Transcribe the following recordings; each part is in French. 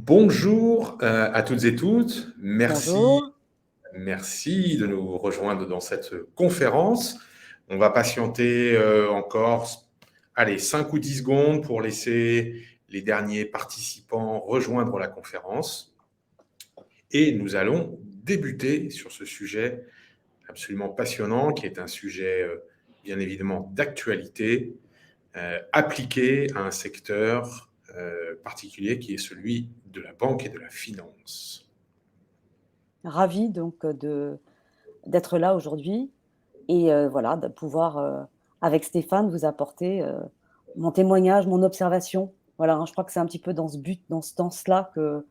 Bonjour à toutes et tous. Merci, Bonjour. merci de nous rejoindre dans cette conférence. On va patienter encore, allez, 5 ou 10 secondes pour laisser les derniers participants rejoindre la conférence. Et nous allons débuter sur ce sujet absolument passionnant, qui est un sujet bien évidemment d'actualité, appliqué à un secteur particulier qui est celui de la banque et de la finance. Ravie donc d'être là aujourd'hui et voilà, de pouvoir, avec Stéphane, vous apporter, mon témoignage, mon observation. Voilà, hein, je crois que c'est un petit peu dans ce but, dans ce sens-là que,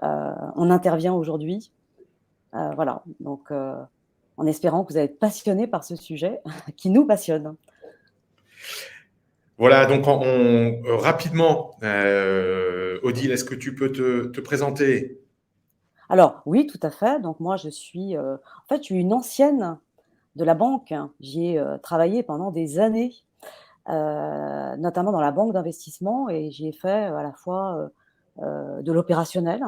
on intervient aujourd'hui. Voilà, donc en espérant que vous allez être passionnés par ce sujet qui nous passionne. Voilà, donc rapidement, Odile, est-ce que tu peux te présenter? Alors oui, tout à fait, donc moi je suis, en fait, je suis une ancienne de la banque. J'y ai, travaillé pendant des années. Notamment dans la banque d'investissement et j'y ai fait, à la fois, de l'opérationnel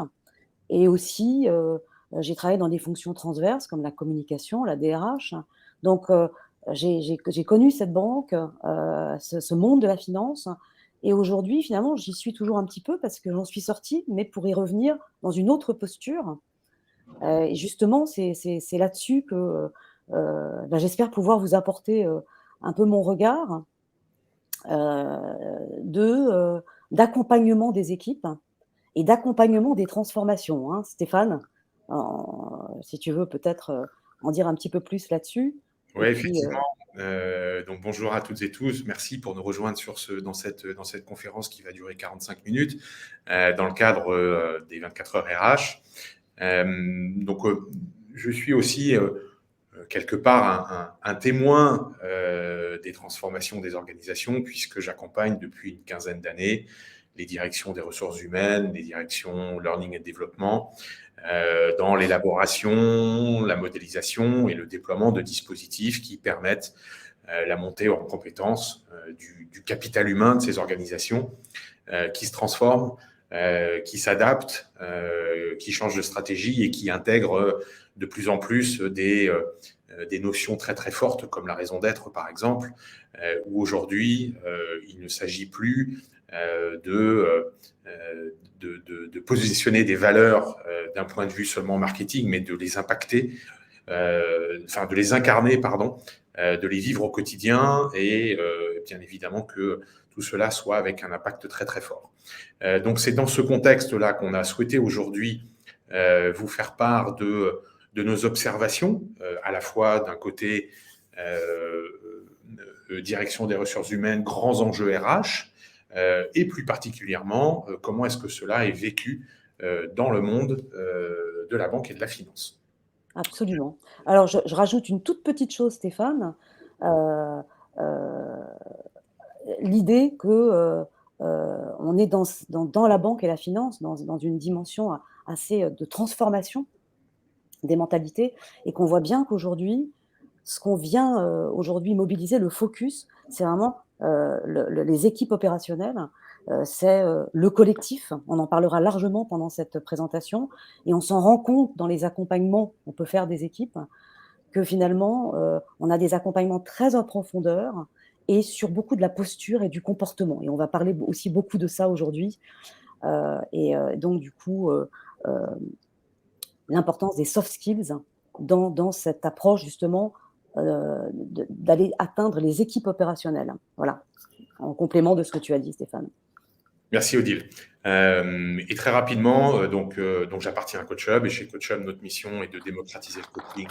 et aussi, j'ai travaillé dans des fonctions transverses comme la communication, la DRH. Donc j'ai connu cette banque, ce monde de la finance et aujourd'hui, finalement, j'y suis toujours un petit peu parce que j'en suis sortie, mais pour y revenir dans une autre posture. Et justement, c'est là-dessus que, j'espère pouvoir vous apporter, un peu mon regard, de, d'accompagnement des équipes et d'accompagnement des transformations, hein, Stéphane. Si tu veux peut-être, en dire un petit peu plus là-dessus et Oui, puis, effectivement. Donc bonjour à toutes et tous. Merci pour nous rejoindre dans cette conférence qui va durer 45 minutes dans le cadre des 24 heures RH. Donc je suis aussi quelque part un témoin des transformations des organisations, puisque j'accompagne depuis une quinzaine d'années les directions des ressources humaines, les directions learning et développement, dans l'élaboration, la modélisation et le déploiement de dispositifs qui permettent la montée en compétences du capital humain de ces organisations qui se transforment, qui s'adaptent, qui changent de stratégie et qui intègrent de plus en plus des notions très très fortes comme la raison d'être par exemple, où aujourd'hui il ne s'agit plus de positionner des valeurs d'un point de vue seulement marketing, mais de les impacter, enfin de les incarner, pardon, de les vivre au quotidien et bien évidemment que tout cela soit avec un impact très très fort. Donc c'est dans ce contexte-là qu'on a souhaité aujourd'hui vous faire part de nos observations, à la fois d'un côté direction des ressources humaines, grands enjeux RH, et plus particulièrement comment est-ce que cela est vécu dans le monde de la banque et de la finance. absolument. Alors je rajoute une toute petite chose, Stéphane. Heu heu, L'idée que, on est dans la banque et la finance, dans une dimension assez, de transformation des mentalités et qu'on voit bien qu'aujourd'hui, ce qu'on vient, aujourd'hui mobiliser, le focus, c'est vraiment, les équipes opérationnelles, c'est, le collectif. On en parlera largement pendant cette présentation et on s'en rend compte dans les accompagnements qu'on peut faire des équipes, que finalement, on a des accompagnements très en profondeur et sur beaucoup de la posture et du comportement et on va parler aussi beaucoup de ça aujourd'hui, donc du coup, l'importance des soft skills dans cette approche justement, d'aller atteindre les équipes opérationnelles. Voilà, en complément de ce que tu as dit, Stéphane. Merci Odile. Et très rapidement, donc j'appartiens à CoachHub et chez CoachHub, notre mission est de démocratiser le coaching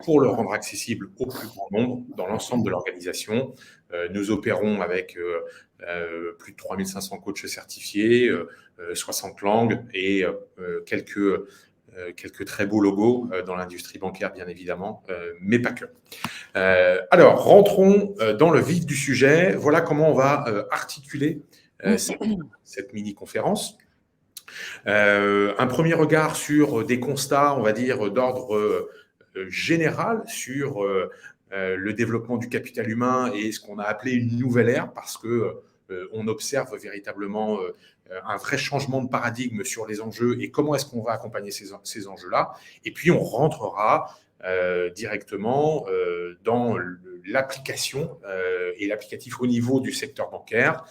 pour le rendre accessible au plus grand nombre dans l'ensemble de l'organisation. Nous opérons avec plus de 3500 coachs certifiés, 60 langues et quelques très beaux logos dans l'industrie bancaire, bien évidemment, mais pas que. Alors, rentrons dans le vif du sujet. Voilà comment on va articuler cette mini-conférence. Un premier regard sur des constats, on va dire, d'ordre général sur le développement du capital humain et ce qu'on a appelé une nouvelle ère, parce que on observe véritablement un vrai changement de paradigme sur les enjeux et comment est-ce qu'on va accompagner ces enjeux-là. Et puis, on rentrera directement dans l'application et l'applicatif au niveau du secteur bancaire.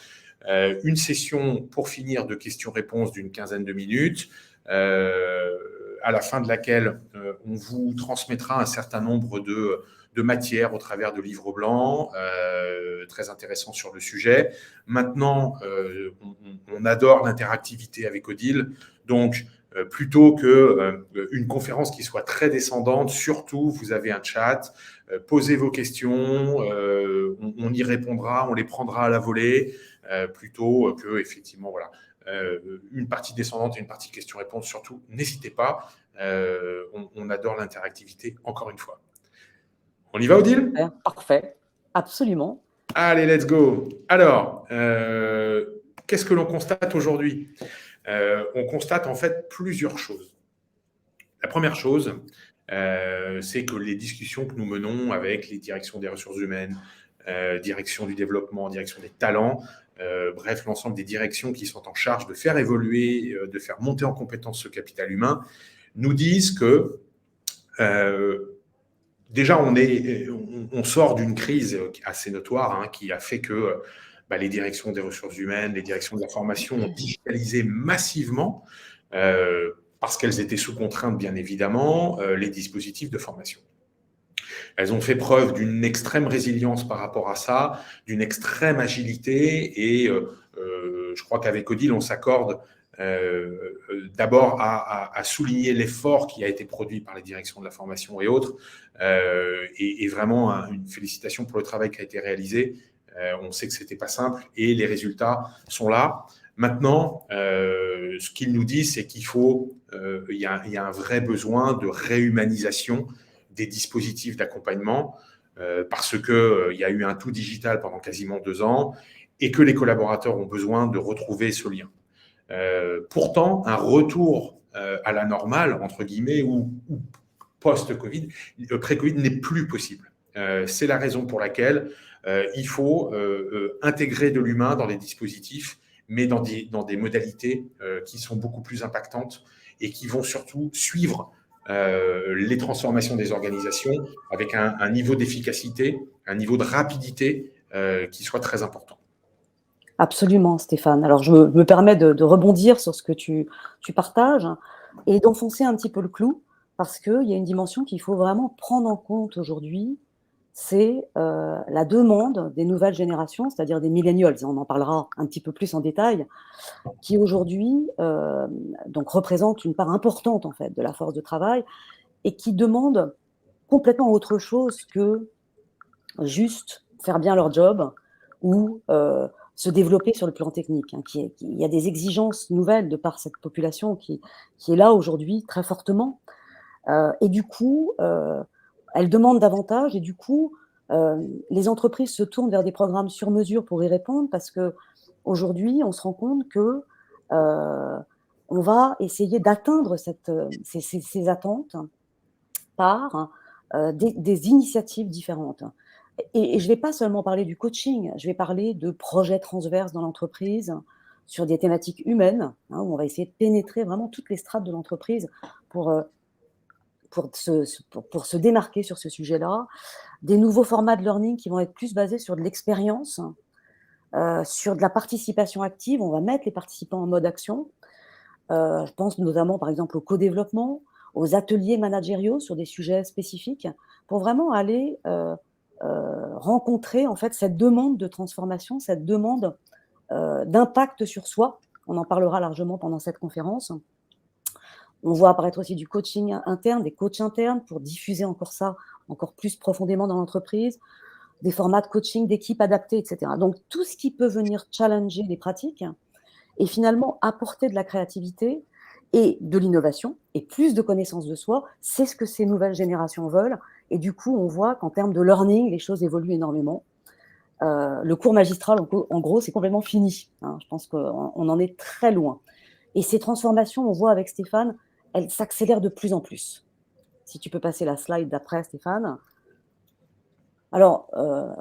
Une session pour finir de questions-réponses d'une quinzaine de minutes, à la fin de laquelle on vous transmettra un certain nombre de matières au travers de livres blancs, très intéressants sur le sujet. Maintenant, on adore l'interactivité avec Odile, donc plutôt qu'une conférence qui soit très descendante, surtout, vous avez un chat, posez vos questions, on y répondra, on les prendra à la volée, plutôt que, effectivement, voilà, une partie descendante et une partie questions-réponses. Surtout, n'hésitez pas, on adore l'interactivité, encore une fois. On y va, Odile ? Parfait, absolument. Allez, let's go. Alors, qu'est-ce que l'on constate aujourd'hui ? On constate en fait plusieurs choses. La première chose, c'est que les discussions que nous menons avec les directions des ressources humaines, direction du développement, direction des talents, bref, l'ensemble des directions qui sont en charge de faire évoluer, de faire monter en compétence ce capital humain, nous disent que déjà, on sort d'une crise assez notoire qui a fait que les directions des ressources humaines, les directions de la formation ont digitalisé massivement, parce qu'elles étaient sous contrainte, bien évidemment, les dispositifs de formation. Elles ont fait preuve d'une extrême résilience par rapport à ça, d'une extrême agilité, et je crois qu'avec Odile, on s'accorde d'abord à souligner l'effort qui a été produit par les directions de la formation et autres, et vraiment une félicitation pour le travail qui a été réalisé. On sait que ce n'était pas simple et les résultats sont là. Maintenant, ce qu'ils nous disent, c'est qu'il y a un vrai besoin de réhumanisation des dispositifs d'accompagnement, parce qu'il y a eu un tout digital pendant quasiment 2 ans et que les collaborateurs ont besoin de retrouver ce lien. Pourtant, un retour à la normale, entre guillemets, ou post-Covid, pré-Covid, n'est plus possible. C'est la raison pour laquelle il faut intégrer de l'humain dans les dispositifs, mais dans des modalités qui sont beaucoup plus impactantes et qui vont surtout suivre les transformations des organisations avec un niveau d'efficacité, un niveau de rapidité qui soit très important. Absolument, Stéphane. Alors, je me permets de rebondir sur ce que tu partages et d'enfoncer un petit peu le clou, parce qu'il y a une dimension qu'il faut vraiment prendre en compte aujourd'hui, c'est la demande des nouvelles générations, c'est-à-dire des millennials. On en parlera un petit peu plus en détail, qui aujourd'hui donc représentent une part importante en fait de la force de travail et qui demandent complètement autre chose que juste faire bien leur job ou se développer sur le plan technique. Il y a des exigences nouvelles de par cette population qui est là aujourd'hui très fortement. Et du coup, elle demande davantage et du coup, les entreprises se tournent vers des programmes sur mesure pour y répondre parce qu'aujourd'hui, on se rend compte que on va essayer d'atteindre ces attentes par des initiatives différentes. Et je ne vais pas seulement parler du coaching, je vais parler de projets transverses dans l'entreprise sur des thématiques humaines, où on va essayer de pénétrer vraiment toutes les strates de l'entreprise pour se démarquer sur ce sujet-là. Des nouveaux formats de learning qui vont être plus basés sur de l'expérience, sur de la participation active. On va mettre les participants en mode action. Je pense notamment, par exemple, au co-développement, aux ateliers managériaux sur des sujets spécifiques, pour vraiment aller rencontrer en fait cette demande de transformation, cette demande d'impact sur soi. On en parlera largement pendant cette conférence. On voit apparaître aussi du coaching interne, des coachs internes pour diffuser encore ça, encore plus profondément dans l'entreprise, des formats de coaching d'équipe adaptés, etc. Donc, tout ce qui peut venir challenger les pratiques et finalement apporter de la créativité et de l'innovation et plus de connaissance de soi, c'est ce que ces nouvelles générations veulent. Et du coup, on voit qu'en termes de learning, les choses évoluent énormément. Le cours magistral, en gros, c'est complètement fini. Je pense qu'on en est très loin. Et ces transformations, on voit avec Stéphane, elles s'accélèrent de plus en plus. Si tu peux passer la slide d'après, Stéphane. Alors,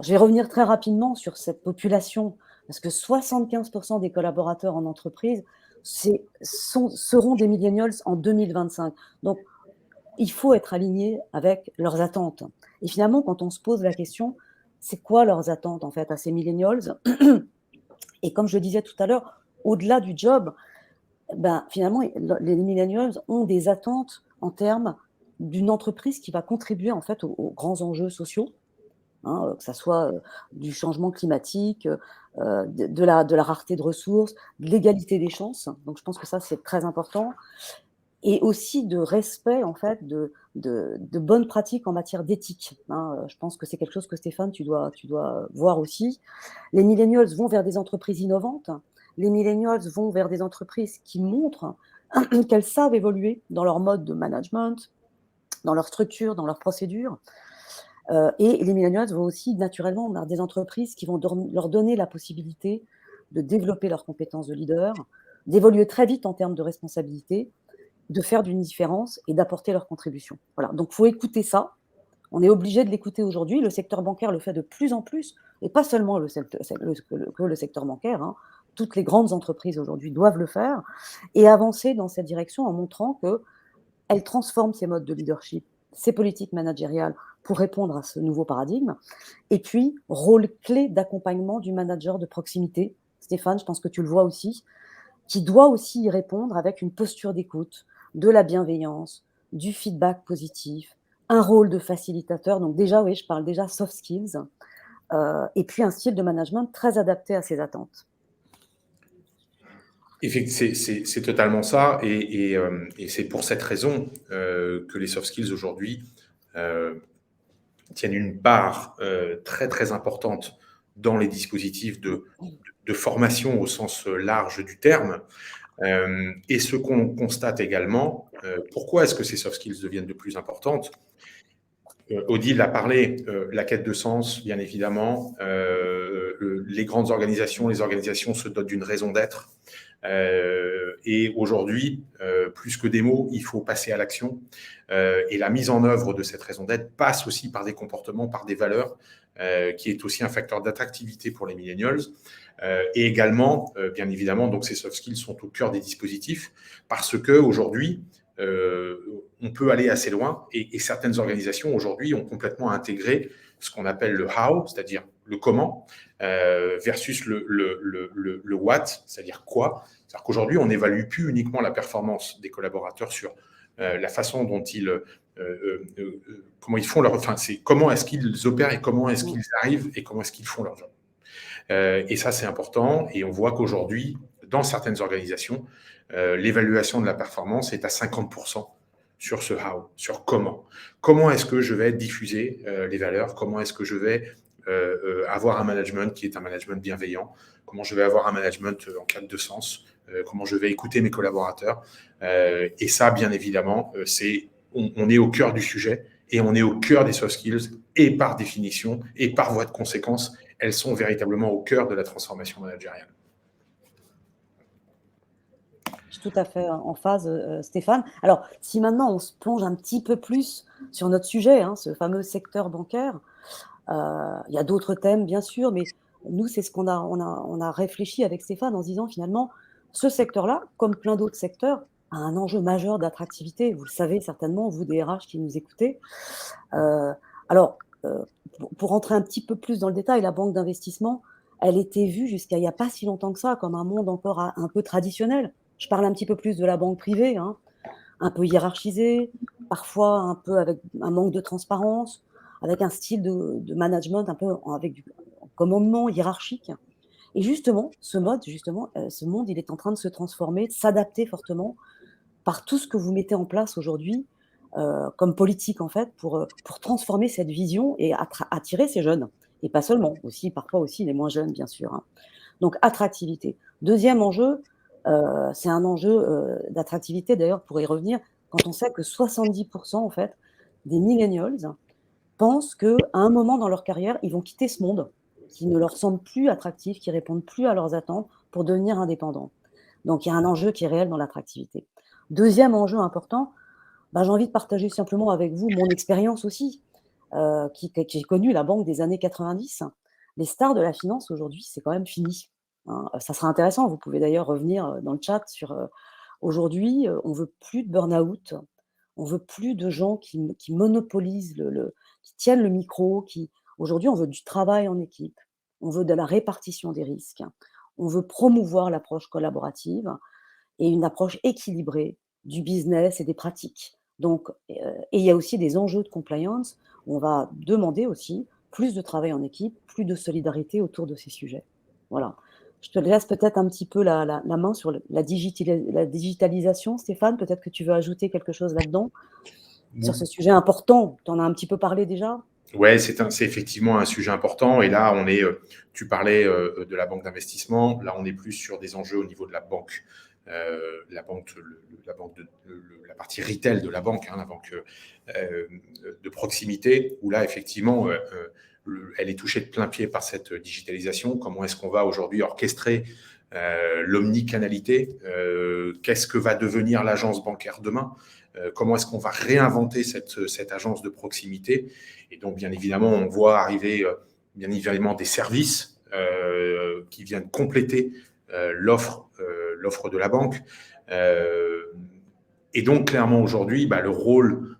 je vais revenir très rapidement sur cette population parce que 75% des collaborateurs en entreprise seront des millennials en 2025. Donc, il faut être aligné avec leurs attentes. Et finalement, quand on se pose la question, c'est quoi leurs attentes en fait à ces millennials? Et comme je le disais tout à l'heure, au-delà du job, ben, finalement, les millennials ont des attentes en termes d'une entreprise qui va contribuer en fait aux grands enjeux sociaux, hein, que ça soit du changement climatique, de la rareté de ressources, de l'égalité des chances. Donc je pense que ça, c'est très important. Et aussi de respect, en fait, de bonnes pratiques en matière d'éthique, hein. Je pense que c'est quelque chose que Stéphane, tu dois voir aussi. Les millennials vont vers des entreprises innovantes. Les millennials vont vers des entreprises qui montrent qu'elles savent évoluer dans leur mode de management, dans leur structure, dans leurs procédures. Et les millennials vont aussi naturellement vers des entreprises qui vont leur donner la possibilité de développer leurs compétences de leader, d'évoluer très vite en termes de responsabilité, de faire d'une différence et d'apporter leur contribution. Voilà, donc il faut écouter ça. On est obligé de l'écouter aujourd'hui. Le secteur bancaire le fait de plus en plus, et pas seulement le secteur bancaire, hein. Toutes les grandes entreprises aujourd'hui doivent le faire et avancer dans cette direction en montrant qu'elles transforment ces modes de leadership, ces politiques managériales pour répondre à ce nouveau paradigme. Et puis, rôle clé d'accompagnement du manager de proximité. Stéphane, je pense que tu le vois aussi, qui doit aussi y répondre avec une posture d'écoute, de la bienveillance, du feedback positif, un rôle de facilitateur. Donc déjà, oui, je parle déjà soft skills, et puis un style de management très adapté à ses attentes. C'est totalement ça, et c'est pour cette raison que les soft skills aujourd'hui tiennent une part très très importante dans les dispositifs de formation au sens large du terme. Et ce qu'on constate également, pourquoi est-ce que ces soft skills deviennent de plus importantes? Odile a parlé, la quête de sens, bien évidemment. Les grandes organisations, les organisations se dotent d'une raison d'être. Et aujourd'hui, plus que des mots, il faut passer à l'action. Et la mise en œuvre de cette raison d'être passe aussi par des comportements, par des valeurs, qui est aussi un facteur d'attractivité pour les millennials. Et également, bien évidemment, donc ces soft skills sont au cœur des dispositifs parce qu'aujourd'hui, on peut aller assez loin et certaines organisations aujourd'hui ont complètement intégré ce qu'on appelle le how, c'est-à-dire le comment, versus le what, c'est-à-dire quoi. C'est-à-dire qu'aujourd'hui, on n'évalue plus uniquement la performance des collaborateurs sur la façon dont comment ils font leur, enfin, c'est comment est-ce qu'ils opèrent et comment est-ce qu'ils arrivent et comment est-ce qu'ils font leur job. Et ça, c'est important. Et on voit qu'aujourd'hui, dans certaines organisations, l'évaluation de la performance est à 50% sur ce how, sur comment. Comment est-ce que je vais diffuser les valeurs? Comment est-ce que je vais avoir un management qui est un management bienveillant? Comment je vais avoir un management en quête de sens? Comment je vais écouter mes collaborateurs? Et ça, bien évidemment, on est au cœur du sujet et on est au cœur des soft skills et par définition et par voie de conséquence, elles sont véritablement au cœur de la transformation managériale. Je suis tout à fait en phase, Stéphane. Alors, si maintenant on se plonge un petit peu plus sur notre sujet, hein, ce fameux secteur bancaire, il y a d'autres thèmes, bien sûr, mais nous, c'est ce qu'on a réfléchi avec Stéphane en se disant finalement, ce secteur-là, comme plein d'autres secteurs, a un enjeu majeur d'attractivité. Vous le savez certainement, vous des RH qui nous écoutez. Alors, pour rentrer un petit peu plus dans le détail, la banque d'investissement, elle était vue jusqu'à il n'y a pas si longtemps que ça comme un monde encore un peu traditionnel. Je parle un petit peu plus de la banque privée, hein, un peu hiérarchisée, parfois un peu avec un manque de transparence, avec un style de management un peu avec du commandement hiérarchique. Et justement, ce monde, il est en train de se transformer, de s'adapter fortement par tout ce que vous mettez en place aujourd'hui comme politique, en fait, pour transformer cette vision et attirer ces jeunes. Et pas seulement, aussi, parfois aussi les moins jeunes, bien sûr, hein. Donc, attractivité. Deuxième enjeu, c'est un enjeu d'attractivité, d'ailleurs, pour y revenir, quand on sait que 70% en fait, des millennials pensent qu'à un moment dans leur carrière, ils vont quitter ce monde qui ne leur semble plus attractif, qui ne répondent plus à leurs attentes pour devenir indépendants. Donc, il y a un enjeu qui est réel dans l'attractivité. Deuxième enjeu important, j'ai envie de partager simplement avec vous mon expérience aussi, qui j'ai connu la banque des années 90. Les stars de la finance aujourd'hui, c'est quand même fini. hein. Ça sera intéressant, vous pouvez d'ailleurs revenir, dans le chat sur, aujourd'hui, on veut plus de burn-out, on veut plus de gens qui monopolisent qui tiennent le micro, aujourd'hui, on veut du travail en équipe, on veut de la répartition des risques, on veut promouvoir l'approche collaborative et une approche équilibrée du business et des pratiques. Donc, et il y a aussi des enjeux de compliance où on va demander aussi plus de travail en équipe, plus de solidarité autour de ces sujets. Voilà. Je te laisse peut-être un petit peu la main sur la digitalisation, Stéphane. Peut-être que tu veux ajouter quelque chose là-dedans, sur ce sujet important. Tu en as un petit peu parlé déjà. Ouais, c'est effectivement un sujet important. Et là, tu parlais de la banque d'investissement. Là, on est plus sur des enjeux au niveau de la banque. La banque, la partie retail de la banque, hein, la banque de proximité, où là, effectivement, elle est touchée de plein pied par cette digitalisation. Comment est-ce qu'on va aujourd'hui orchestrer l'omnicanalité? Qu'est-ce que va devenir l'agence bancaire demain? Comment est-ce qu'on va réinventer cette agence de proximité? Et donc, bien évidemment, on voit arriver bien évidemment des services qui viennent compléter l'offre de la banque. Et donc, clairement, aujourd'hui, le rôle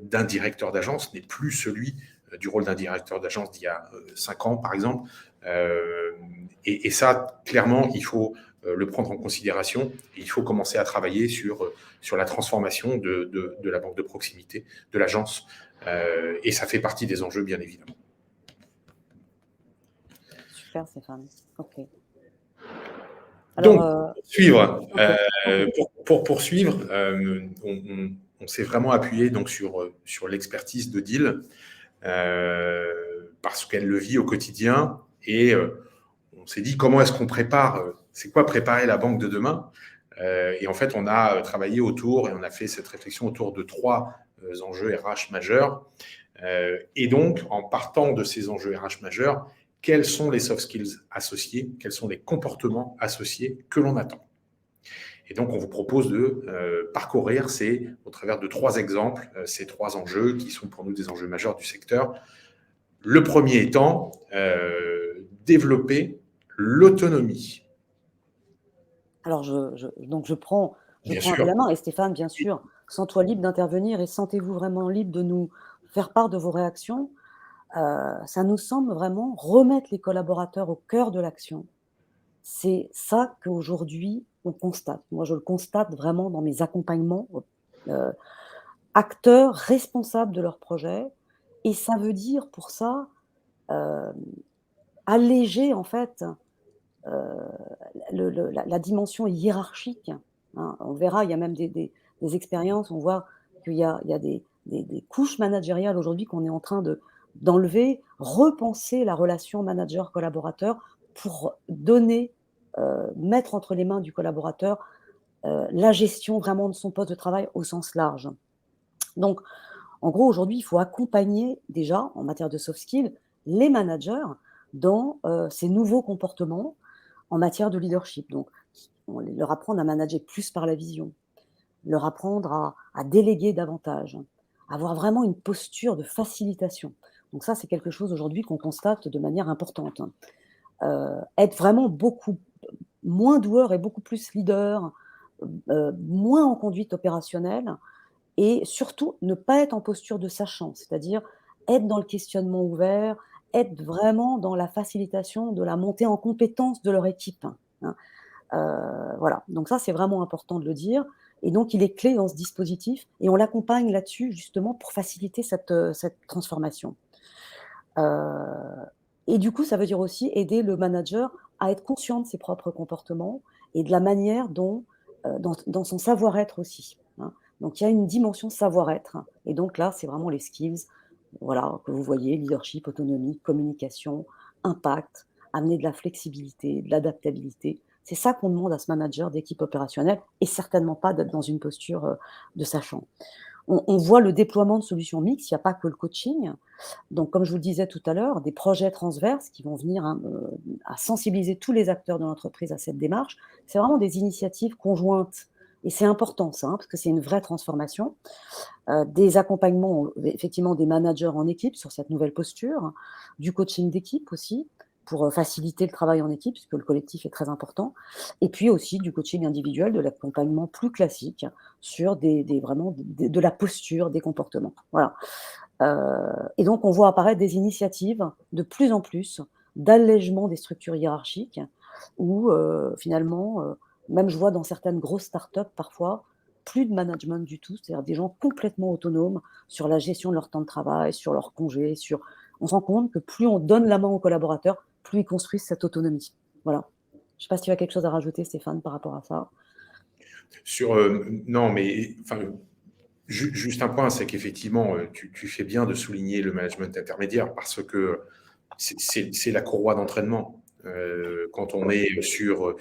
d'un directeur d'agence n'est plus celui du rôle d'un directeur d'agence d'il y a 5 ans, par exemple. Et ça, clairement, il faut le prendre en considération. Et il faut commencer à travailler sur la transformation de la banque de proximité, de l'agence. Et ça fait partie des enjeux, bien évidemment. Super, Stéphane. OK. Donc, Alors, pour poursuivre, on s'est vraiment appuyé donc sur l'expertise de Deal parce qu'elle le vit au quotidien et on s'est dit comment est-ce qu'on prépare, c'est quoi préparer la banque de demain? Et en fait, on a travaillé autour et on a fait cette réflexion autour de 3 enjeux RH majeurs. Et donc, en partant de ces enjeux RH majeurs, quels sont les soft skills associés, quels sont les comportements associés que l'on attend. Et donc, on vous propose de parcourir au travers de 3 exemples, ces 3 enjeux qui sont pour nous des enjeux majeurs du secteur. Le premier étant développer l'autonomie. Alors, donc je prends Bien un peu sûr. la main et Stéphane, bien sûr, sens-toi libre d'intervenir et sentez-vous vraiment libre de nous faire part de vos réactions. Ça nous semble vraiment remettre les collaborateurs au cœur de l'action. C'est ça qu'aujourd'hui on constate. Moi, je le constate vraiment dans mes accompagnements, heu, acteurs responsables de leur projet et ça veut dire pour ça, hem, alléger en fait, heu, la dimension hiérarchique, hein. On verra, il y a même des expériences, on voit qu'il y a des couches managériales aujourd'hui qu'on est en train d'enlever, repenser la relation manager-collaborateur pour donner, mettre entre les mains du collaborateur, la gestion vraiment de son poste de travail au sens large. Donc en gros, aujourd'hui, il faut accompagner déjà, en matière de soft skills, les managers dans, ces nouveaux comportements en matière de leadership. Donc, leur apprendre à manager plus par la vision, leur apprendre à déléguer davantage, avoir vraiment une posture de facilitation. Donc ça, c'est quelque chose aujourd'hui qu'on constate de manière importante. Être vraiment beaucoup moins doueur et beaucoup plus leader, moins en conduite opérationnelle et surtout ne pas être en posture de sachant, c'est-à-dire être dans le questionnement ouvert, être vraiment dans la facilitation de la montée en compétence de leur équipe, hein. Voilà, donc ça, c'est vraiment important de le dire et donc il est clé dans ce dispositif et on l'accompagne là-dessus justement pour faciliter cette transformation. Heu et du coup, ça veut dire aussi aider le manager à être conscient de ses propres comportements et de la manière dont, dans son savoir-être aussi, hein. Donc il y a une dimension savoir-être et donc là, c'est vraiment les skills, voilà, que vous voyez, leadership, autonomie, communication, impact, amener de la flexibilité, de l'adaptabilité. C'est ça qu'on demande à ce manager d'équipe opérationnelle et certainement pas d'être dans une posture, de sachant. On voit le déploiement de solutions mixtes, il y a pas que le coaching. Donc comme je vous le disais tout à l'heure, des projets transverses qui vont venir, hein, à sensibiliser tous les acteurs de l'entreprise à cette démarche. C'est vraiment des initiatives conjointes et c'est important ça, hein, parce que c'est une vraie transformation. Des accompagnements, effectivement des managers en équipe sur cette nouvelle posture, du coaching d'équipe aussi, pour faciliter le travail en équipe, puisque le collectif est très important. Et puis aussi du coaching individuel, de l'accompagnement plus classique sur vraiment de la posture, des comportements. Voilà. Et donc on voit apparaître des initiatives de plus en plus d'allègement des structures hiérarchiques où, finalement, même je vois dans certaines grosses startups parfois, plus de management du tout, c'est-à-dire des gens complètement autonomes sur la gestion de leur temps de travail, sur leurs congés, on se rend compte que plus on donne la main aux collaborateurs, plus ils construisent cette autonomie. Voilà. Je ne sais pas si tu as quelque chose à rajouter, Stéphane, par rapport à ça? Non, mais enfin, juste un point, c'est qu'effectivement, tu fais bien de souligner le management intermédiaire parce que c'est la courroie d'entraînement. Quand on est sur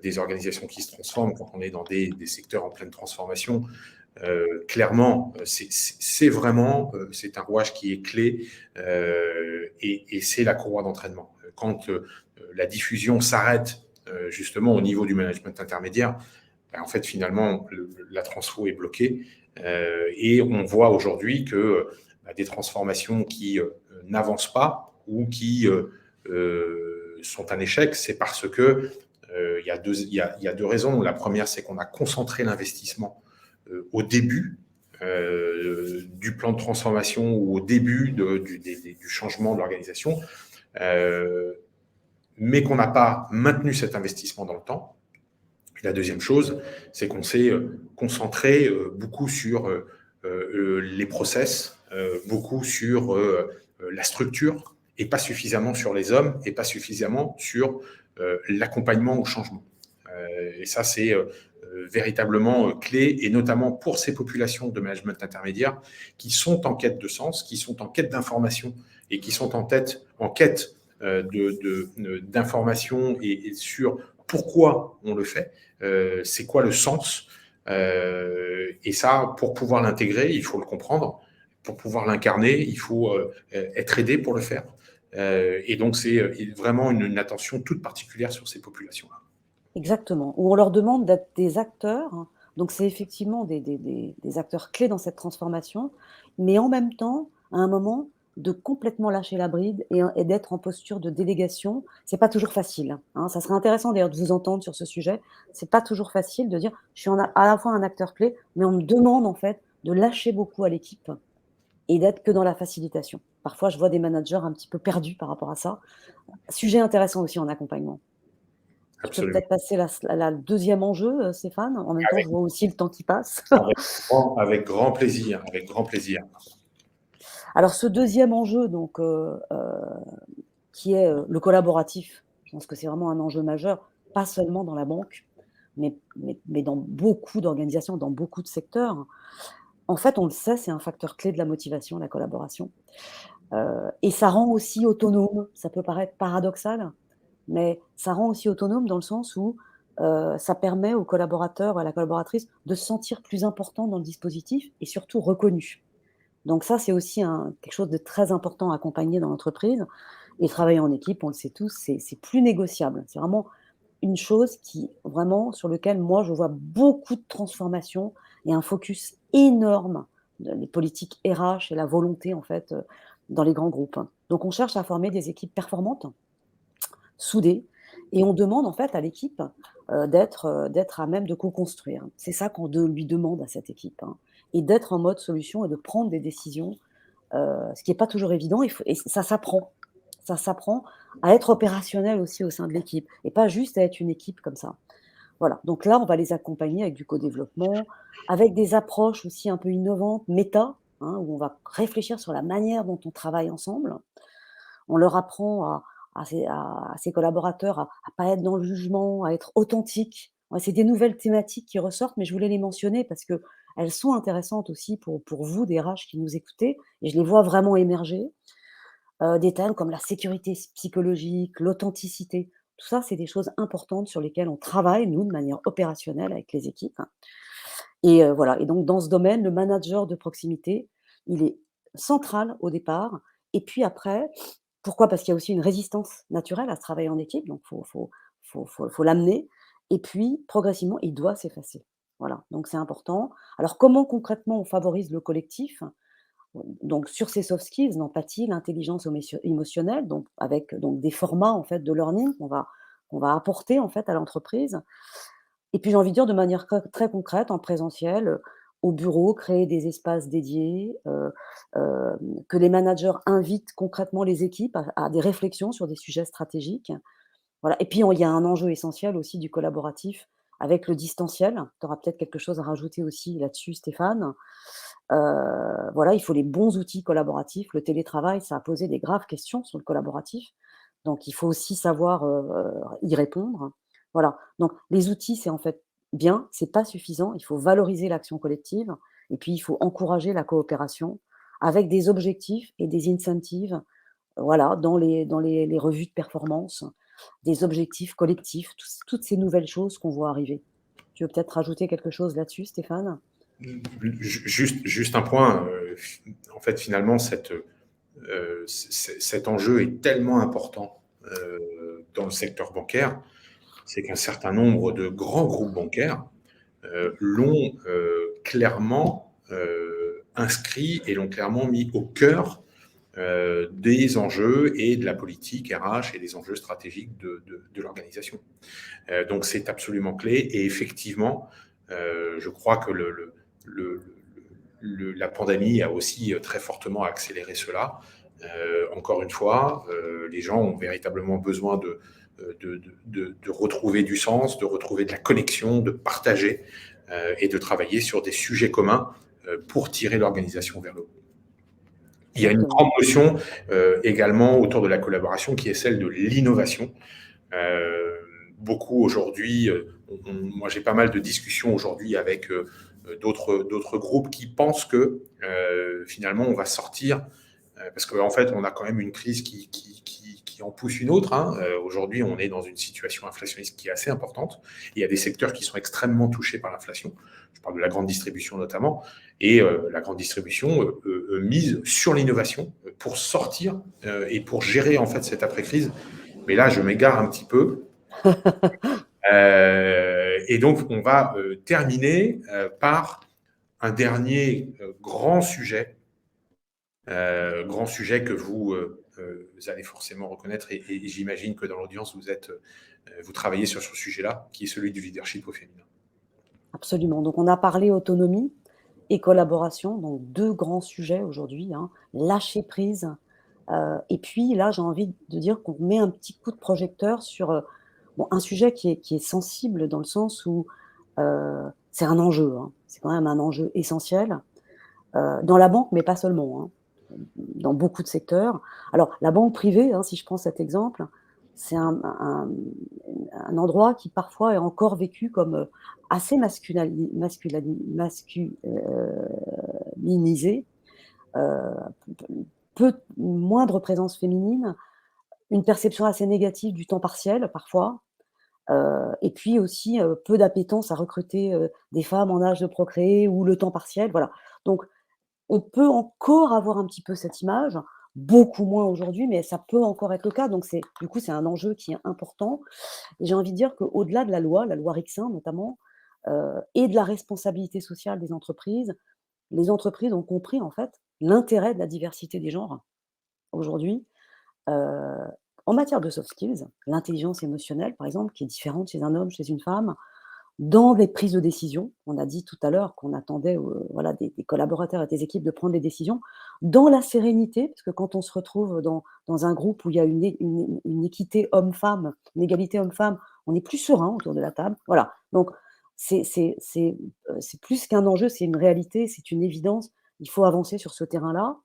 des organisations qui se transforment, quand on est dans des secteurs en pleine transformation, clairement, c'est vraiment c'est un rouage qui est clé et c'est la courroie d'entraînement. Quand la diffusion s'arrête justement au niveau du management intermédiaire, ben, en fait, finalement, la transfo est bloquée. Et on voit aujourd'hui que des transformations qui n'avancent pas ou qui sont un échec, c'est parce que il y a deux raisons. La première, c'est qu'on a concentré l'investissement au début du plan de transformation ou au début du changement de l'organisation, mais qu'on n'a pas maintenu cet investissement dans le temps. La deuxième chose, c'est qu'on s'est concentré beaucoup sur les process, beaucoup sur la structure, et pas suffisamment sur les hommes, et pas suffisamment sur l'accompagnement au changement. Et ça, c'est véritablement clé, et notamment pour ces populations de management intermédiaire qui sont en quête de sens, qui sont en quête d'information, et qui sont en quête d'informations et sur pourquoi on le fait, c'est quoi le sens. Et ça, pour pouvoir l'intégrer, il faut le comprendre. Pour pouvoir l'incarner, il faut être aidé pour le faire. Et donc, c'est vraiment une attention toute particulière sur ces populations-là. Exactement, où on leur demande d'être des acteurs, hein. Donc c'est effectivement des acteurs clés dans cette transformation, mais en même temps, à un moment, de complètement lâcher la bride et d'être en posture de délégation. C'est pas toujours facile, hein. Ça serait intéressant d'ailleurs de vous entendre sur ce sujet. C'est pas toujours facile de dire: «Je suis à la fois un acteur clé, mais on me demande en fait de lâcher beaucoup à l'équipe et d'être que dans la facilitation». Parfois, je vois des managers un petit peu perdus par rapport à ça. Sujet intéressant aussi en accompagnement. Je peux Absolument. peut-être passer la 2e enjeu, Stéphane? En même temps, je Avec, vois aussi le temps qui passe. avec grand plaisir, avec grand plaisir. Alors ce 2e enjeu donc qui est, le collaboratif, je pense que c'est vraiment un enjeu majeur, pas seulement dans la banque, mais dans beaucoup d'organisations, dans beaucoup de secteurs. En fait, on le sait, c'est un facteur clé de la motivation, la collaboration, et ça rend aussi autonome. Ça peut paraître paradoxal, mais ça rend aussi autonome dans le sens où, ça permet au collaborateur, à la collaboratrice de se sentir plus important dans le dispositif et surtout reconnu. Donc ça, c'est aussi quelque chose de très important à accompagner dans l'entreprise et travailler en équipe, on le sait tous, c'est plus négociable. C'est vraiment une chose qui vraiment sur lequel moi je vois beaucoup de transformations et un focus énorme les politiques RH et la volonté en fait, dans les grands groupes. Donc on cherche à former des équipes performantes, soudées et on demande en fait à l'équipe, d'être à même de co-construire. C'est ça qu'on lui demande à cette équipe, hein, et d'être en mode solution et de prendre des décisions, ce qui est pas toujours évident et ça s'apprend. Ça s'apprend à être opérationnel aussi au sein de l'équipe et pas juste à être une équipe comme ça. Voilà, donc là, on va les accompagner avec du co-développement, avec des approches aussi un peu innovantes, méta, hein, où on va réfléchir sur la manière dont on travaille ensemble. On leur apprend à ses collaborateurs à pas être dans le jugement, à être authentiques. Ouais, c'est des nouvelles thématiques qui ressortent, mais je voulais les mentionner parce qu'elles sont intéressantes aussi pour vous, des RH qui nous écoutez et je les vois vraiment émerger. Des thèmes comme la sécurité psychologique, l'authenticité, tout ça, c'est des choses importantes sur lesquelles on travaille, nous, de manière opérationnelle avec les équipes, hein. Et voilà et donc dans ce domaine, le manager de proximité, il est central au départ et puis après, pourquoi? Parce qu'il y a aussi une résistance naturelle à ce travail en équipe, donc faut l'amener et puis progressivement, il doit s'effacer. Voilà, donc c'est important. Alors comment concrètement on favorise le collectif? Donc sur ces soft skills, l'empathie, l'intelligence émotionnelle, donc avec donc des formats en fait de learning qu'on va apporter en fait à l'entreprise. Et puis j'ai envie de dire de manière très concrète, en présentiel, au bureau, créer des espaces dédiés, que les managers invitent concrètement les équipes à des réflexions sur des sujets stratégiques. Voilà, et puis il y a un enjeu essentiel aussi du collaboratif avec le distanciel. Tu auras peut-être quelque chose à rajouter aussi là-dessus, Stéphane. Voilà, il faut les bons outils collaboratifs. Le télétravail, ça a posé des graves questions sur le collaboratif, donc il faut aussi savoir, y répondre. Voilà, donc les outils, c'est en fait bien, c'est pas suffisant. Il faut valoriser l'action collective et puis il faut encourager la coopération avec des objectifs et des incentives, voilà, dans les revues de performance, des objectifs collectifs, toutes ces nouvelles choses qu'on voit arriver. Tu veux peut-être rajouter quelque chose là-dessus, Stéphane? Juste un point. En fait, finalement, cet enjeu est tellement important dans le secteur bancaire, c'est qu'un certain nombre de grands groupes bancaires l'ont clairement inscrit et l'ont clairement mis au cœur des enjeux et de la politique RH et des enjeux stratégiques de l'organisation. Donc c'est absolument clé et effectivement, je crois que le, la pandémie a aussi très fortement accéléré cela. Encore une fois, les gens ont véritablement besoin de retrouver du sens, de retrouver de la connexion, de partager et de travailler sur des sujets communs pour tirer l'organisation vers le haut. Il y a une Exactement. grande notion également autour de la collaboration qui est celle de l'innovation. Euh, Beaucoup aujourd'hui, moi j'ai pas mal de discussions aujourd'hui avec d'autres groupes qui pensent que finalement on va sortir, parce qu'en fait on a quand même une crise qui en pousse une autre. Hein. Aujourd'hui on est dans une situation inflationniste qui est assez importante. Il y a des secteurs qui sont extrêmement touchés par l'inflation. Je parle de la grande distribution notamment. Et la grande distribution mise sur l'innovation pour sortir et pour gérer en fait cette après-crise. Mais là, je m'égare un petit peu. Et donc, on va terminer par un dernier grand sujet que vous allez forcément reconnaître, et j'imagine que dans l'audience, vous travaillez sur ce sujet-là, qui est celui du leadership au féminin. Absolument. Donc on a parlé autonomie et collaboration, donc 2 grands sujets aujourd'hui, hein. Lâcher prise, et puis là, j'ai envie de dire qu'on met un petit coup de projecteur sur, bon, un sujet qui est sensible dans le sens où, c'est un enjeu, hein. C'est quand même un enjeu essentiel, dans la banque, mais pas seulement, hein. Dans beaucoup de secteurs. Alors la banque privée, hein, si je prends cet exemple, c'est un endroit qui parfois est encore vécu comme, assez masculinisé, heu, moindre présence féminine, une perception assez négative du temps partiel parfois, et puis aussi, peu d'appétence à recruter, des femmes en âge de procréer ou le temps partiel, voilà. Donc on peut encore avoir un petit peu cette image, beaucoup moins aujourd'hui, mais ça peut encore être le cas. Donc du coup, c'est un enjeu qui est important. Et j'ai envie de dire qu'au-delà de la loi Rixin notamment, et de la responsabilité sociale des entreprises, les entreprises ont compris en fait l'intérêt de la diversité des genres aujourd'hui, heu, en matière de soft skills, l'intelligence émotionnelle par exemple, qui est différente chez un homme, chez une femme, dans les prises de décision. On a dit tout à l'heure qu'on attendait, voilà, des collaborateurs et des équipes de prendre des décisions dans la sérénité, parce que quand on se retrouve dans un groupe où il y a une équité homme-femme, une égalité homme-femme, on est plus serein autour de la table. Voilà, donc c'est plus qu'un enjeu, c'est une réalité, c'est une évidence. Il faut avancer sur ce terrain-là.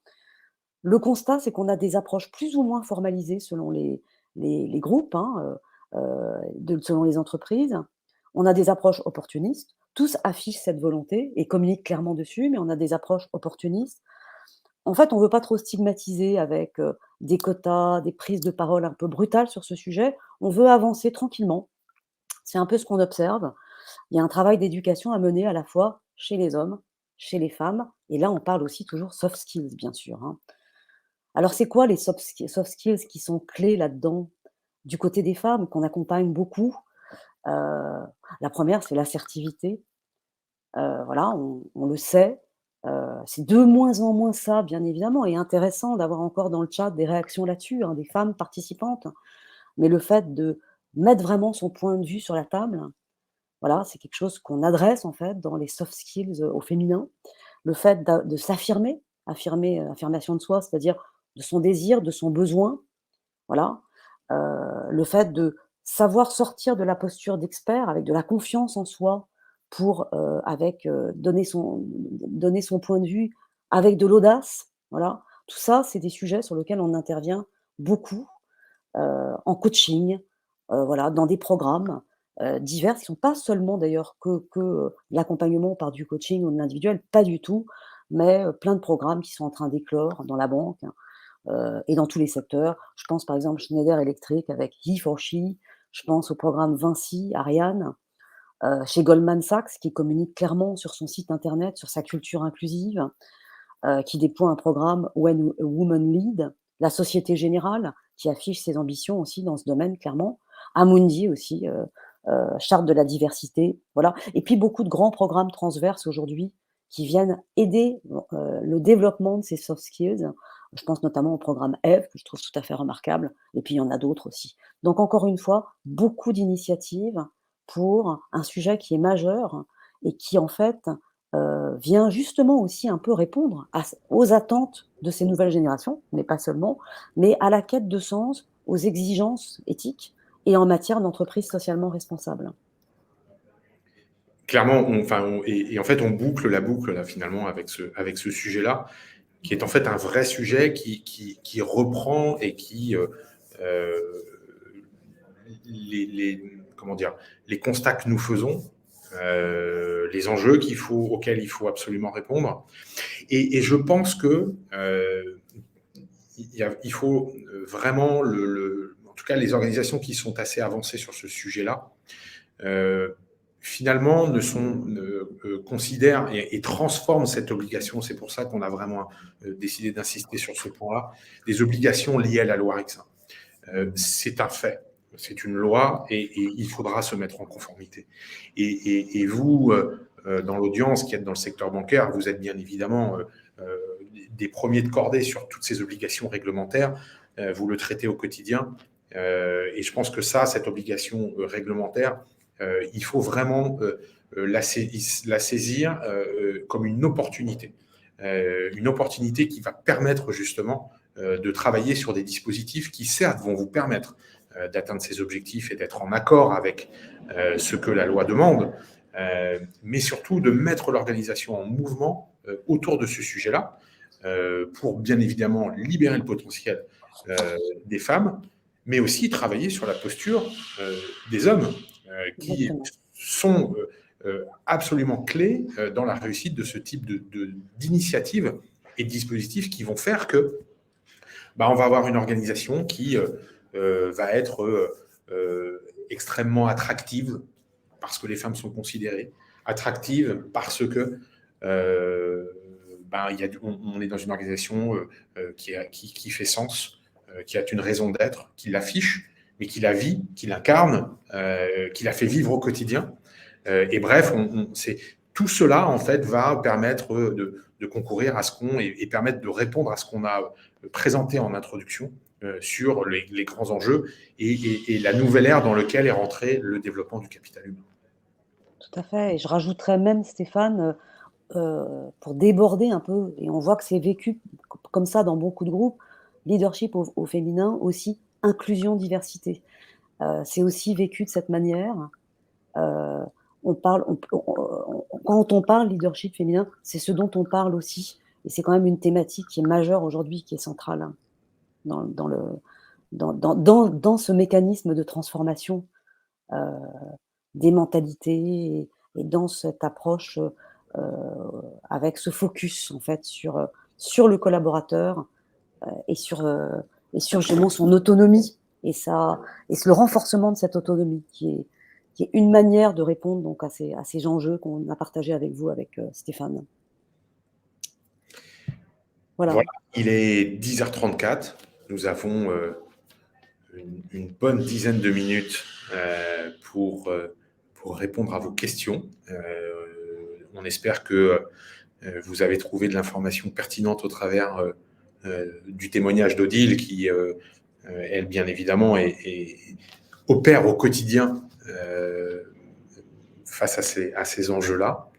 Le constat, c'est qu'on a des approches plus ou moins formalisées selon les groupes, hein, selon les entreprises. On a des approches opportunistes. Tous affichent cette volonté et communiquent clairement dessus, mais on a des approches opportunistes. En fait, on ne veut pas trop stigmatiser avec, des quotas, des prises de parole un peu brutales sur ce sujet. On veut avancer tranquillement. C'est un peu ce qu'on observe. Il y a un travail d'éducation à mener à la fois chez les hommes, chez les femmes, et là, on parle aussi toujours soft skills, bien sûr, hein. Alors, c'est quoi les soft skills qui sont clés là-dedans? Du côté des femmes, qu'on accompagne beaucoup, la première, c'est l'assertivité. Voilà, on le sait, C'est de moins en moins ça, bien évidemment, et intéressant d'avoir encore dans le chat des réactions là-dessus, hein, des femmes participantes. Mais le fait de mettre vraiment son point de vue sur la table, voilà, c'est quelque chose qu'on adresse en fait dans les soft skills, au féminin. Le fait de s'affirmer, affirmation de soi, c'est-à-dire de son désir, de son besoin, voilà. Le fait de savoir sortir de la posture d'expert avec de la confiance en soi pour, donner son point de vue avec de l'audace, voilà. Tout ça, c'est des sujets sur lesquels on intervient beaucoup, en coaching, voilà, dans des programmes, divers qui sont pas seulement d'ailleurs que l'accompagnement par du coaching ou de l'individuel, pas du tout, mais plein de programmes qui sont en train d'éclore dans la banque, et dans tous les secteurs. Je pense par exemple Schneider Electric avec He for She, je pense au programme Vinci, Ariane, chez Goldman Sachs qui communique clairement sur son site internet, sur sa culture inclusive, qui déploie un programme When a Woman Lead, la Société Générale qui affiche ses ambitions aussi dans ce domaine clairement, Amundi aussi, charte de la diversité, voilà, et puis beaucoup de grands programmes transverses aujourd'hui qui viennent aider, le développement de ces soft skills. Je pense notamment au programme EVE que je trouve tout à fait remarquable, et puis il y en a d'autres aussi. Donc encore une fois, beaucoup d'initiatives pour un sujet qui est majeur et qui en fait, vient justement aussi un peu répondre aux attentes de ces nouvelles générations, mais pas seulement, mais à la quête de sens, aux exigences éthiques et en matière d'entreprise socialement responsable. Clairement, et en fait, on boucle la boucle là, finalement avec ce sujet-là, qui est en fait un vrai sujet qui reprend et qui euh, comment dire, les constats que nous faisons, les enjeux auxquels il faut absolument répondre. Et je pense que il faut vraiment en tout cas les organisations qui sont assez avancées sur ce sujet-là, finalement considèrent et transforment cette obligation. C'est pour ça qu'on a vraiment décidé d'insister sur ce point-là, des obligations liées à la loi Rexin. C'est un fait, c'est une loi et il faudra se mettre en conformité. Et vous, dans l'audience qui êtes dans le secteur bancaire, vous êtes bien évidemment des premiers de cordée sur toutes ces obligations réglementaires. Vous le traitez au quotidien. Et je pense que cette obligation réglementaire, il faut vraiment la saisir comme une opportunité qui va permettre justement de travailler sur des dispositifs qui, certes, vont vous permettre d'atteindre ces objectifs et d'être en accord avec ce que la loi demande, mais surtout de mettre l'organisation en mouvement autour de ce sujet-là pour bien évidemment libérer le potentiel des femmes, mais aussi travailler sur la posture des hommes qui Exactement. sont absolument clés dans la réussite de ce type d'initiatives et de dispositifs qui vont faire que on va avoir une organisation qui va être extrêmement attractive parce que les femmes sont considérées, attractive parce que on est dans une organisation qui fait sens, qui a une raison d'être, qui l'affiche, mais qui la vit, qui l'incarne, qui la fait vivre au quotidien. Et bref, tout cela, en fait, va permettre de concourir à ce et permettre de répondre à ce qu'on a présenté en introduction sur les grands enjeux et la nouvelle ère dans laquelle est rentré le développement du capital humain. Tout à fait, et je rajouterais même Stéphane, pour déborder un peu, et on voit que c'est vécu comme ça dans beaucoup de groupes, leadership au féminin aussi, inclusion, diversité. C'est aussi vécu de cette manière. Heu, on parle quand on parle leadership féminin, c'est ce dont on parle aussi, et c'est quand même une thématique qui est majeure aujourd'hui, qui est centrale, hein, dans le dans ce mécanisme de transformation, heu, des mentalités, et dans cette approche, avec ce focus en fait sur le collaborateur, et sur justement son autonomie, et le renforcement de cette autonomie qui est une manière de répondre donc à ces enjeux qu'on a partagés avec vous, avec, Stéphane. Voilà. Voilà, il est 10h34. Nous avons une bonne dizaine de minutes pour répondre à vos questions. On espère que Vous avez trouvé de l'information pertinente au travers du témoignage d'Odile qui, elle, bien évidemment, opère au quotidien face à ces enjeux-là.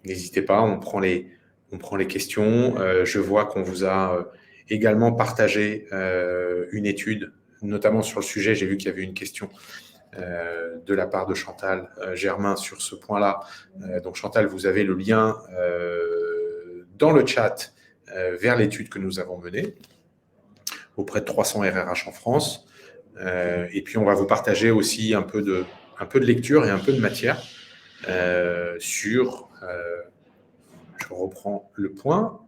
N'hésitez pas, on prend les questions. Je vois qu'on vous a également partagé une étude, notamment sur le sujet. J'ai vu qu'il y avait une question de la part de Chantal Germain sur ce point-là. Donc Chantal, vous avez le lien dans le chat vers l'étude que nous avons menée auprès de 300 RRH en France. Et puis on va vous partager aussi un peu de lecture et un peu de matière sur, je reprends le point,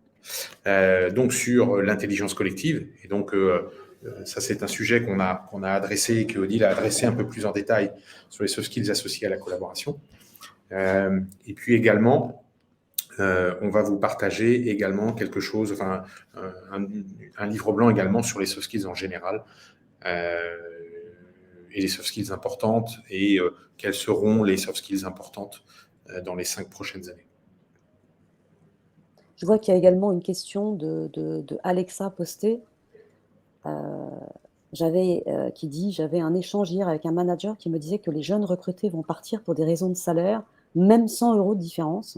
donc sur l'intelligence collective. Et donc ça, c'est un sujet qu'on a adressé et que Odile a adressé un peu plus en détail sur les soft skills associés à la collaboration. Et puis également, on va vous partager également quelque chose, enfin un livre blanc également sur les soft skills en général et les soft skills importantes et quelles seront les soft skills importantes dans les 5 prochaines années. Je vois qu'il y a également une question de Alexa postée. Qui dit: j'avais un échange hier avec un manager qui me disait que les jeunes recrutés vont partir pour des raisons de salaire, même 100 € de différence.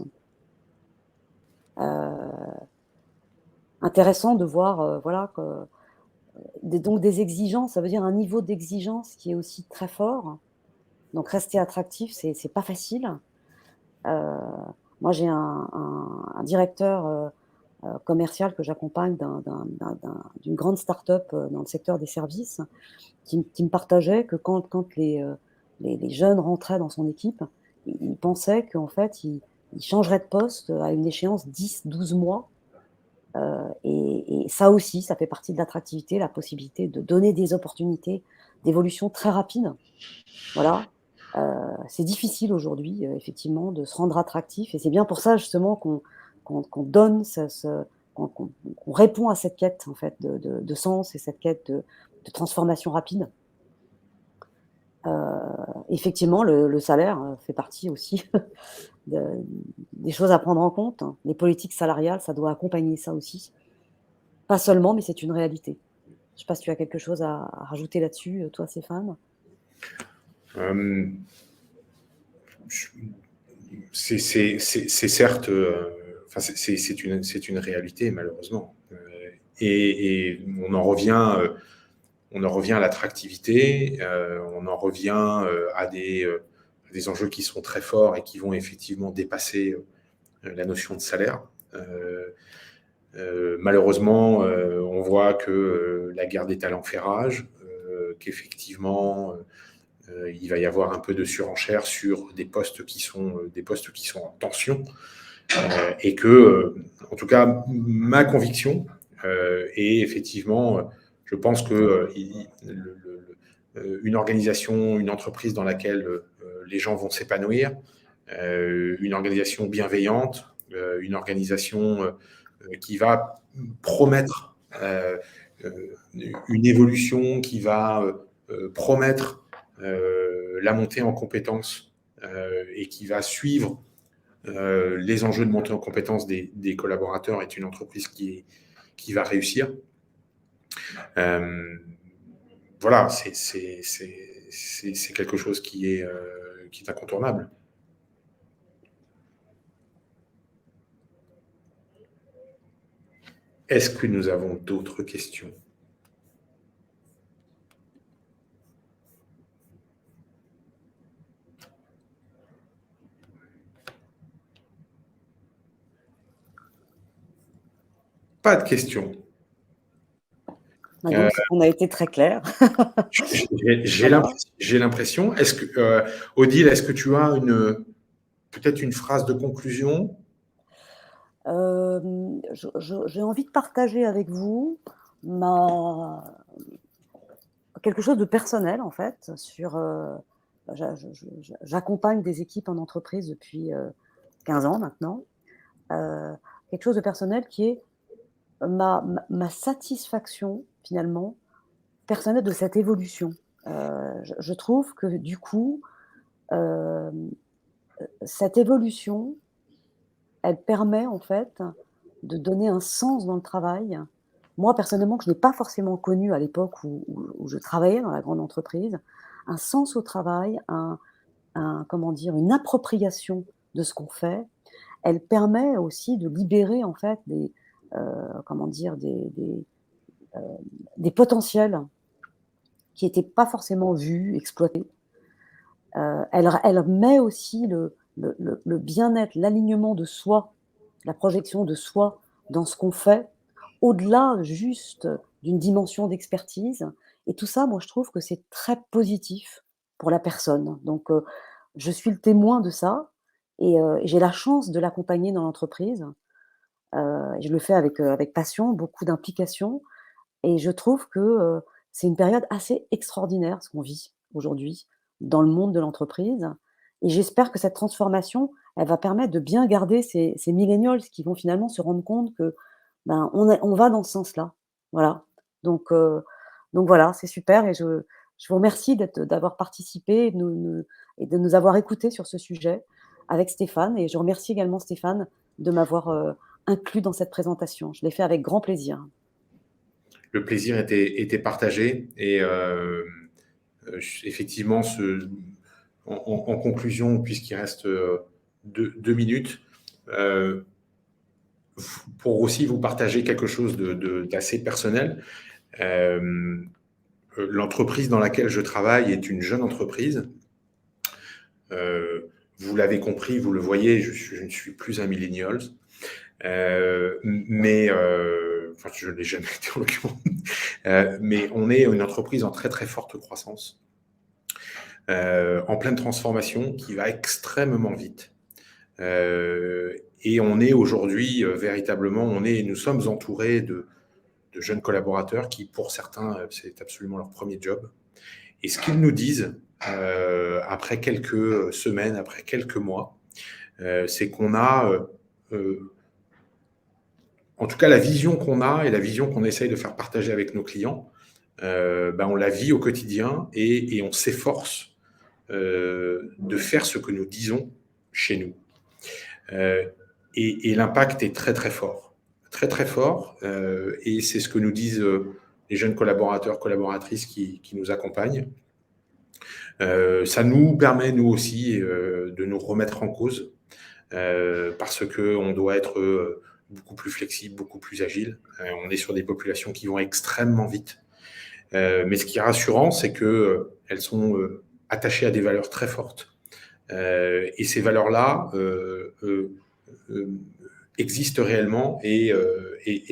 Intéressant de voir, voilà, donc des exigences, ça veut dire un niveau d'exigence qui est aussi très fort. Donc rester attractif, c'est pas facile. Moi, j'ai un directeur commercial que j'accompagne d'une grande start-up dans le secteur des services, qui me partageait que quand les jeunes rentraient dans son équipe, il pensait qu'en fait, il changerait de poste à une échéance 10-12 mois. Et ça aussi, ça fait partie de l'attractivité, la possibilité de donner des opportunités d'évolution très rapides. Voilà. C'est difficile aujourd'hui, effectivement, de se rendre attractif. Et c'est bien pour ça, justement, qu'on donne qu'on répond à cette quête, en fait, de sens et cette quête de transformation rapide. Effectivement, le salaire fait partie aussi des choses à prendre en compte. Les politiques salariales, ça doit accompagner ça aussi. Pas seulement, mais c'est une réalité. Je ne sais pas si tu as quelque chose à rajouter là-dessus, toi, Stéphane. C'est certes, enfin, c'est une réalité, malheureusement. Et on en revient à l'attractivité, on en revient à des enjeux qui sont très forts et qui vont effectivement dépasser la notion de salaire. Malheureusement, on voit que la guerre des talents fait rage, qu'effectivement, il va y avoir un peu de surenchère sur des postes qui sont en tension, et que, en tout cas, ma conviction est effectivement, je pense que une organisation, une entreprise dans laquelle les gens vont s'épanouir, une organisation bienveillante, une organisation qui va promettre une évolution, qui va promettre la montée en compétences et qui va suivre les enjeux de montée en compétences des collaborateurs est une entreprise qui va réussir. Voilà, c'est quelque chose qui est incontournable. Est-ce que nous avons d'autres questions ? Pas de questions. Donc, on a été très clair. J'ai l'impression. Est-ce que, Odile, est-ce que tu as peut-être une phrase de conclusion ? J'ai envie de partager avec vous quelque chose de personnel, en fait, sur... j'accompagne des équipes en entreprise depuis 15 ans maintenant. Quelque chose de personnel qui est ma satisfaction, finalement, personnelle de cette évolution. Je trouve que, du coup, cette évolution, elle permet en fait de donner un sens dans le travail. Moi personnellement, que je n'ai pas forcément connu à l'époque où je travaillais dans la grande entreprise, un sens au travail, comment dire? Une appropriation de ce qu'on fait. Elle permet aussi de libérer en fait comment dire? Des potentiels qui étaient pas forcément vus, exploités. Elle met aussi le bien-être, l'alignement de soi, la projection de soi dans ce qu'on fait, au-delà juste d'une dimension d'expertise et tout ça, moi, je trouve que c'est très positif pour la personne. Donc je suis le témoin de ça et j'ai la chance de l'accompagner dans l'entreprise. Je le fais avec passion, beaucoup d'implication et je trouve que, c'est une période assez extraordinaire ce qu'on vit aujourd'hui dans le monde de l'entreprise et j'espère que cette transformation, elle va permettre de bien garder ces millennials qui vont finalement se rendre compte que, ben, on va dans ce sens-là. Voilà. Donc heu, donc voilà, c'est super et je vous remercie d'avoir participé et de nous avoir écoutés sur ce sujet avec Stéphane et je remercie également Stéphane de m'avoir, inclus dans cette présentation. Je l'ai fait avec grand plaisir. Le plaisir était partagé et effectivement, en conclusion, puisqu'il reste 2 minutes, euh, pour aussi vous partager quelque chose d'assez personnel. Euh, L'entreprise dans laquelle je travaille est une jeune entreprise. Euh, Vous l'avez compris, vous le voyez, je ne suis plus un millennial. Enfin, je ne l'ai jamais été en l'occurrence. Mais on est une entreprise en très très forte croissance, en pleine transformation, qui va extrêmement vite. Et on est aujourd'hui véritablement, nous sommes entourés de jeunes collaborateurs qui, pour certains, c'est absolument leur premier job. Et ce qu'ils nous disent, après quelques semaines, après quelques mois, c'est qu'on a, en tout cas la vision qu'on a et la vision qu'on essaye de faire partager avec nos clients, ben, on la vit au quotidien et on s'efforce de faire ce que nous disons chez nous. Et l'impact est très très fort. Très très fort. Et c'est ce que nous disent les jeunes collaborateurs, collaboratrices qui nous accompagnent. Ça nous permet, nous aussi, de nous remettre en cause parce qu'on doit être beaucoup plus flexible, beaucoup plus agile. On est sur des populations qui vont extrêmement vite. Mais ce qui est rassurant, c'est qu'elles sont attachées à des valeurs très fortes. Et ces valeurs-là existent réellement et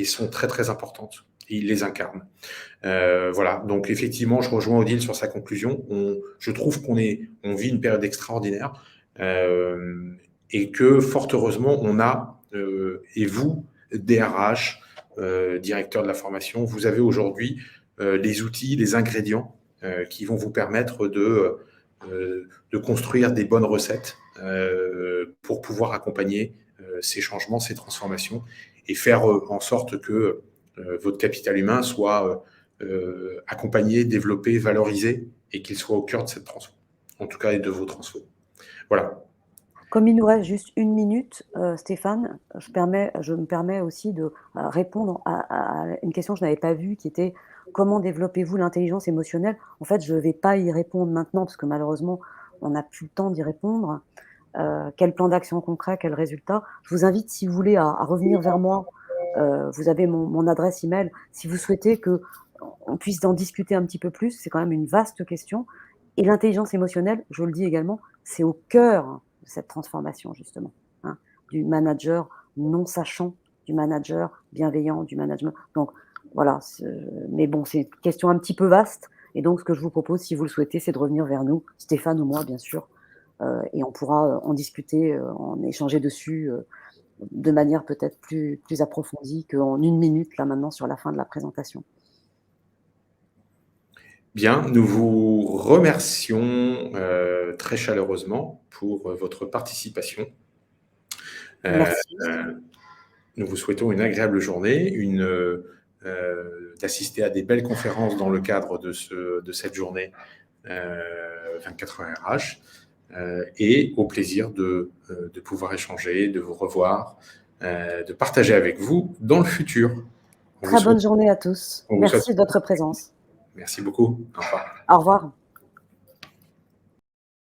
sont très très importantes. Et ils les incarnent. Voilà, donc effectivement, je rejoins Odile sur sa conclusion. Je trouve on vit une période extraordinaire et que fort heureusement, on a, et vous, DRH, directeur de la formation, vous avez aujourd'hui les outils, les ingrédients qui vont vous permettre de construire des bonnes recettes pour pouvoir accompagner ces changements, ces transformations et faire en sorte que votre capital humain soit accompagné, développé, valorisé et qu'il soit au cœur de cette transfo, en tout cas et de vos transfos. Voilà. Comme il nous reste juste 1 minute, Stéphane, je me permets aussi de répondre à une question que je n'avais pas vue qui était: «Comment développez-vous l'intelligence émotionnelle?» En fait, je ne vais pas y répondre maintenant parce que malheureusement, on n'a plus le temps d'y répondre. Quel plan d'action concret? Quel résultat? Je vous invite, si vous voulez, à revenir vers moi. Vous avez mon adresse email. Si vous souhaitez qu'on puisse en discuter un petit peu plus, c'est quand même une vaste question et l'intelligence émotionnelle, je le dis également, c'est au cœur de cette transformation justement, hein, du manager non sachant, du manager bienveillant, du management donc voilà, mais bon, c'est une question un petit peu vaste et donc ce que je vous propose, si vous le souhaitez, c'est de revenir vers nous, Stéphane ou moi bien sûr, et on pourra, en discuter, en échanger dessus, de manière peut-être plus approfondie qu'en 1 minute là maintenant sur la fin de la présentation. Bien, nous vous remercions très chaleureusement pour votre participation. Merci. Nous vous souhaitons une agréable journée, d'assister à des belles conférences dans le cadre de cette journée 24 heures RH. et au plaisir de pouvoir échanger, de vous revoir, de partager avec vous dans le futur. Très bonne journée à tous. On vous souhaite. Merci de votre présence. Merci beaucoup. Au revoir. Au revoir.